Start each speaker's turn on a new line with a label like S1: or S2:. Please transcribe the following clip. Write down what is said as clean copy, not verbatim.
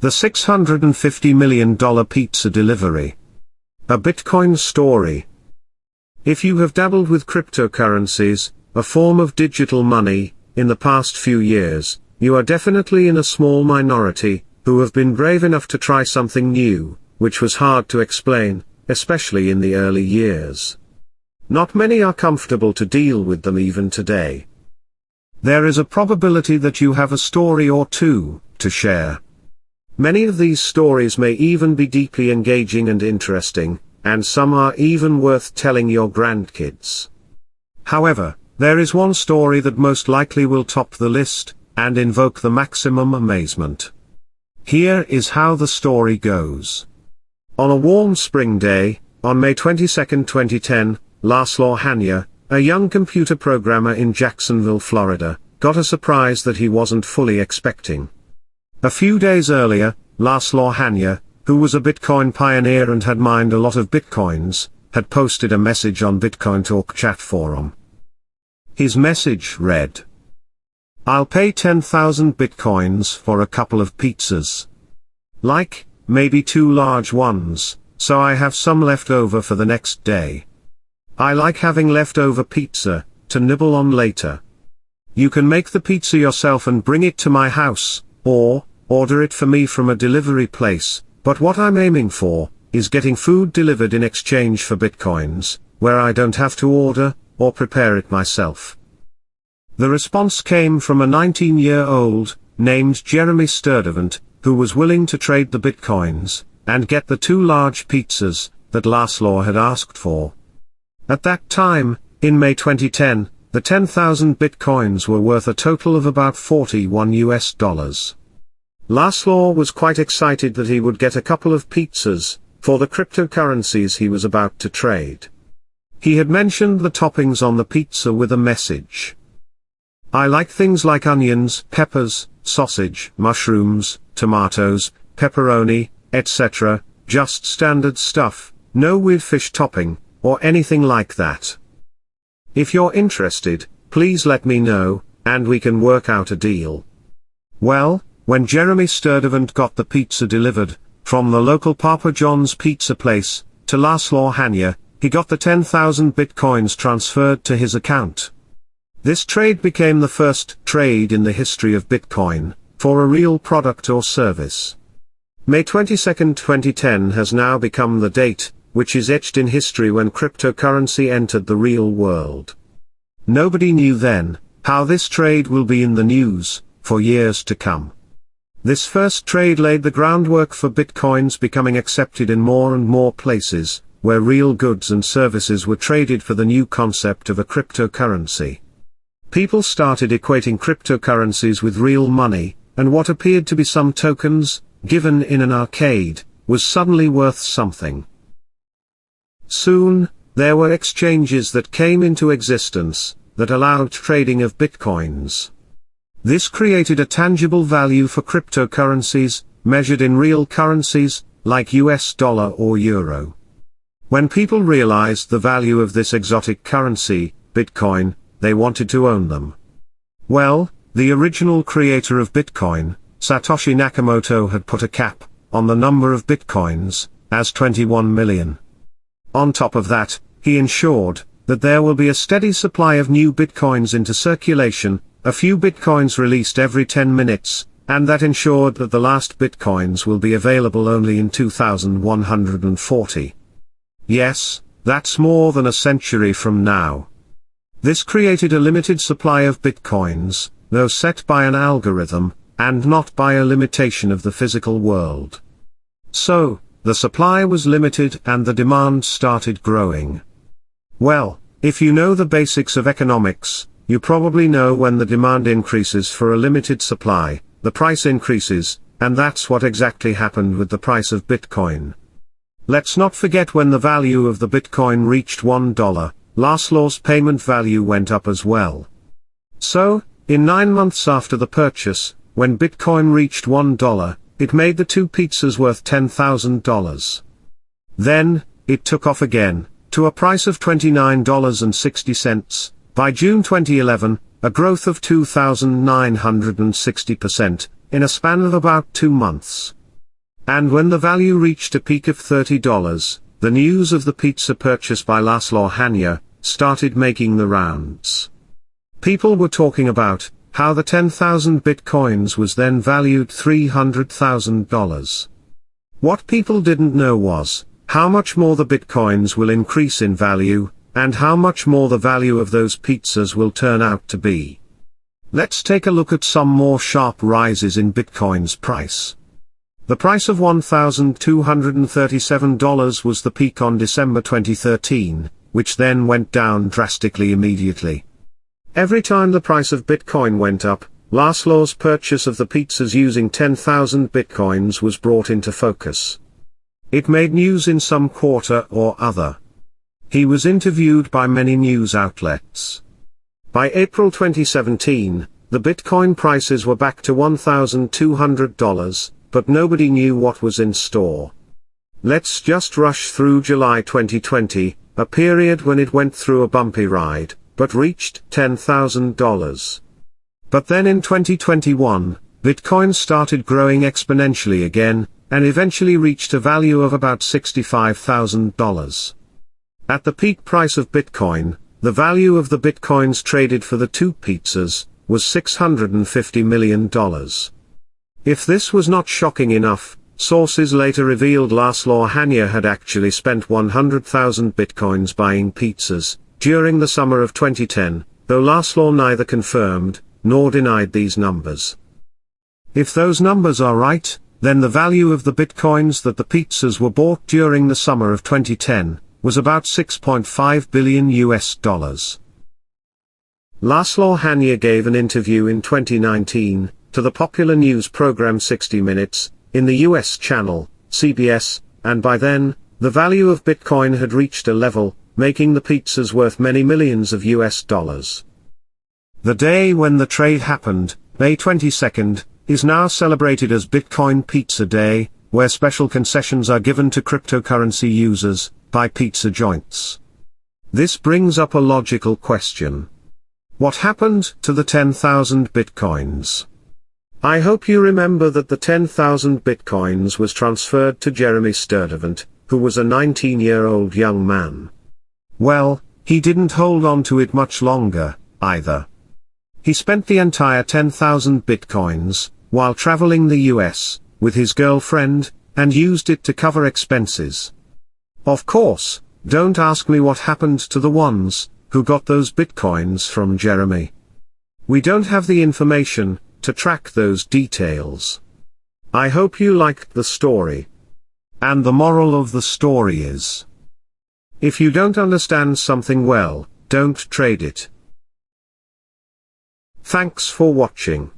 S1: The $650 million pizza delivery. A Bitcoin story. If you have dabbled with cryptocurrencies, a form of digital money, in the past few years, you are definitely in a small minority, who have been brave enough to try something new, which was hard to explain, especially in the early years. Not many are comfortable to deal with them even today. There is a probability that you have a story or two to share. Many of these stories may even be deeply engaging and interesting, and some are even worth telling your grandkids. However, there is one story that most likely will top the list, and invoke the maximum amazement. Here is how the story goes. On a warm spring day, on May 22, 2010, Laszlo Hanya, a young computer programmer in Jacksonville, Florida, got a surprise that he wasn't fully expecting. A few days earlier, Laszlo Hanya, who was a Bitcoin pioneer and had mined a lot of Bitcoins, had posted a message on Bitcoin Talk chat forum. His message read, "I'll pay 10,000 Bitcoins for a couple of pizzas. Like, maybe 2 large ones, so I have some left over for the next day. I like having leftover pizza, to nibble on later. You can make the pizza yourself and bring it to my house, or order it for me from a delivery place, but what I'm aiming for, is getting food delivered in exchange for Bitcoins, where I don't have to order, or prepare it myself." The response came from a 19-year-old, named Jeremy Sturdivant, who was willing to trade the Bitcoins, and get the 2 large pizzas, that Laszlo had asked for. At that time, in May 2010, the 10,000 Bitcoins were worth a total of about $41. Laszlo was quite excited that he would get a couple of pizzas, for the cryptocurrencies he was about to trade. He had mentioned the toppings on the pizza with a message. "I like things like onions, peppers, sausage, mushrooms, tomatoes, pepperoni, etc., just standard stuff, no weird fish topping, or anything like that. If you're interested, please let me know, and we can work out a deal." Well, when Jeremy Sturdivant got the pizza delivered, from the local Papa John's pizza place, to Laszlo Hanya, he got the 10,000 Bitcoins transferred to his account. This trade became the first trade in the history of Bitcoin, for a real product or service. May 22, 2010 has now become the date, which is etched in history when cryptocurrency entered the real world. Nobody knew then, how this trade will be in the news, for years to come. This first trade laid the groundwork for Bitcoins becoming accepted in more and more places, where real goods and services were traded for the new concept of a cryptocurrency. People started equating cryptocurrencies with real money, and what appeared to be some tokens, given in an arcade, was suddenly worth something. Soon, there were exchanges that came into existence, that allowed trading of Bitcoins. This created a tangible value for cryptocurrencies, measured in real currencies, like US dollar or euro. When people realized the value of this exotic currency, Bitcoin, they wanted to own them. Well, the original creator of Bitcoin, Satoshi Nakamoto, had put a cap on the number of Bitcoins, as 21 million. On top of that, he ensured that there will be a steady supply of new Bitcoins into circulation, a few Bitcoins released every 10 minutes, and that ensured that the last Bitcoins will be available only in 2140. Yes, that's more than a century from now. This created a limited supply of Bitcoins, though set by an algorithm, and not by a limitation of the physical world. So, the supply was limited and the demand started growing. Well, if you know the basics of economics, you probably know when the demand increases for a limited supply, the price increases, and that's what exactly happened with the price of Bitcoin. Let's not forget when the value of the Bitcoin reached $1, Laszlo's payment value went up as well. So, in 9 months after the purchase, when Bitcoin reached $1, it made the 2 pizzas worth $10,000. Then, it took off again, to a price of $29.60, by June 2011, a growth of 2,960%, in a span of about 2 months. And when the value reached a peak of $30, the news of the pizza purchase by Laszlo Hanya started making the rounds. People were talking about how the 10,000 bitcoins was then valued $300,000. What people didn't know was how much more the bitcoins will increase in value, and how much more the value of those pizzas will turn out to be. Let's take a look at some more sharp rises in Bitcoin's price. The price of $1,237 was the peak on December 2013, which then went down drastically immediately. Every time the price of Bitcoin went up, Laszlo's purchase of the pizzas using 10,000 Bitcoins was brought into focus. It made news in some quarter or other. He was interviewed by many news outlets. By April 2017, the Bitcoin prices were back to $1,200, but nobody knew what was in store. Let's just rush through July 2020, a period when it went through a bumpy ride, but reached $10,000. But then in 2021, Bitcoin started growing exponentially again, and eventually reached a value of about $65,000. At the peak price of Bitcoin, the value of the Bitcoins traded for the two pizzas was $650 million. If this was not shocking enough, sources later revealed Laszlo Hanya had actually spent 100,000 Bitcoins buying pizzas during the summer of 2010, though Laszlo neither confirmed nor denied these numbers. If those numbers are right, then the value of the Bitcoins that the pizzas were bought during the summer of 2010 was about $6.5 billion. Laszlo Hanya gave an interview in 2019 to the popular news program 60 Minutes in the US channel CBS, and by then, the value of Bitcoin had reached a level making the pizzas worth many millions of US dollars. The day when the trade happened, May 22nd, is now celebrated as Bitcoin Pizza Day, where special concessions are given to cryptocurrency users by pizza joints. This brings up a logical question. What happened to the 10,000 bitcoins? I hope you remember that the 10,000 bitcoins was transferred to Jeremy Sturdivant, who was a 19-year-old young man. Well, he didn't hold on to it much longer, either. He spent the entire 10,000 bitcoins, while traveling the US, with his girlfriend, and used it to cover expenses. Of course, don't ask me what happened to the ones who got those bitcoins from Jeremy. We don't have the information to track those details. I hope you liked the story. And the moral of the story is: if you don't understand something well, don't trade it. Thanks for watching.